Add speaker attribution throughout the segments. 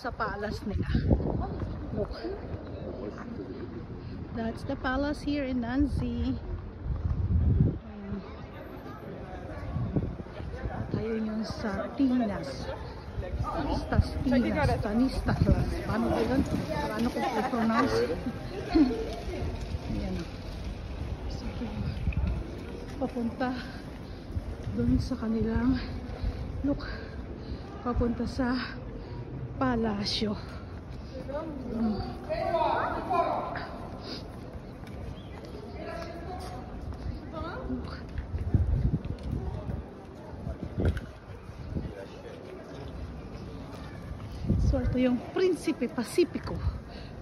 Speaker 1: sa palace nila. Look. That's the palace here in Nancy. Tayo yung sa Tinas. Stanislas. Paano ba yun? Paano ko i-pronounce? Ayan. Sige. Papunta doon sa kanilang look. Papunta sa palasyo. Look. So ito yung Prinsipe Pacifico,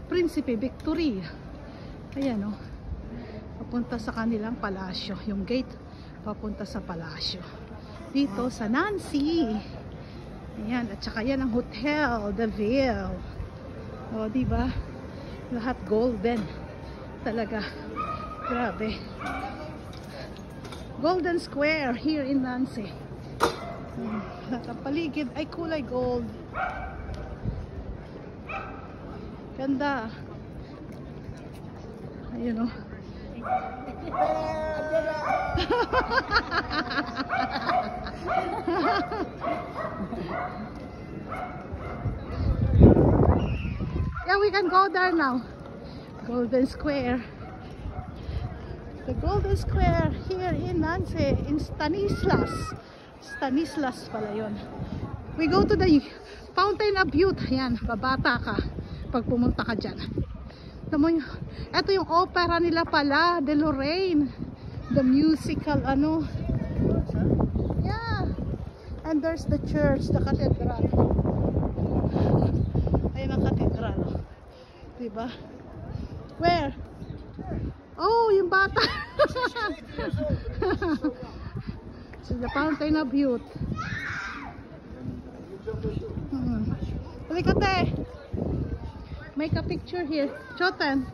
Speaker 1: Prinsipe Victoria. Ayan o, papunta sa kanilang palasyo. Yung gate papunta sa palasyo dito sa Nancy. Ayan, at saka yan ang hotel, The Ville. O diba, lahat golden talaga, grabe. Golden Square here in Nancy. Lahat ang paligid ay kulay gold. Ganda. Ayun o. Yeah, we can go there now. Golden Square. The Golden Square here in Nancy, in Stanislas. Stanislas pala yun. We go to the Fountain of Youth. Ayan, babata ka pag pumunta ka dyan. Ito yung opera nila pala, De Lorraine. The musical, ano. Yeah. And there's the church, the cathedral. Ayun ang cathedral. Diba? Where? Oh, yung bata. So the Fountain of Youth. Halika te. Make a picture here. Choten.